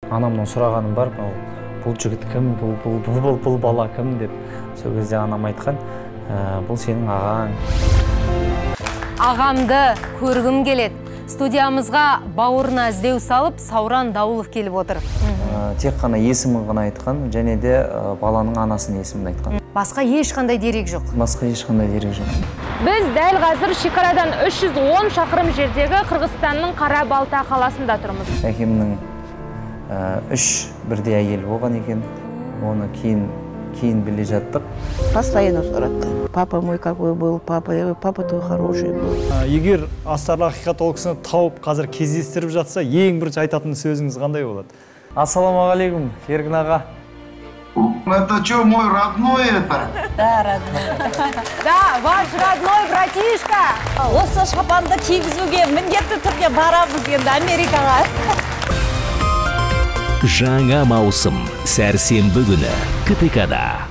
Анамдан сұрағаным бар, бұл жігіт кім, бұл бала кім деп. Сол кезде анам айтқан, бұл сенің ағаң. Ағамды көргім келеді. Студиямызға бауырына іздеу салып, Сауран Дауылов келіп отыр. Тек қана есімін ғана айтқан, және де баланың анасының есімін айтқан. Басқа ешқандай дерек жоқ. Басқа ешқандай дерек жоқ. Біз дәл қазір шекарадан 310 шақырым жердегі Қырғызстанның Қара-Балта қаласында тұрмыз. Әкемнің 3 бірдей әйелі болған екен. Оны кейін біле жаттық. Постоянно сұрады. Папа мой какой был, папа твой хороший был. Егер астарлы ақиқат ол кісіні тауып қазір кездестіріп жатса, ең бірінші айтатын сөзіңіз қандай болады? Ассалаумағалейкум, Еркін аға. Это что, мой родной это? Да, родной. Да, ваш родной братишка. Осы шапанды кигізуге міндетті түрде барамыз енді Америкаға. Жаңа маусым сәрсенбі күні КТК-да.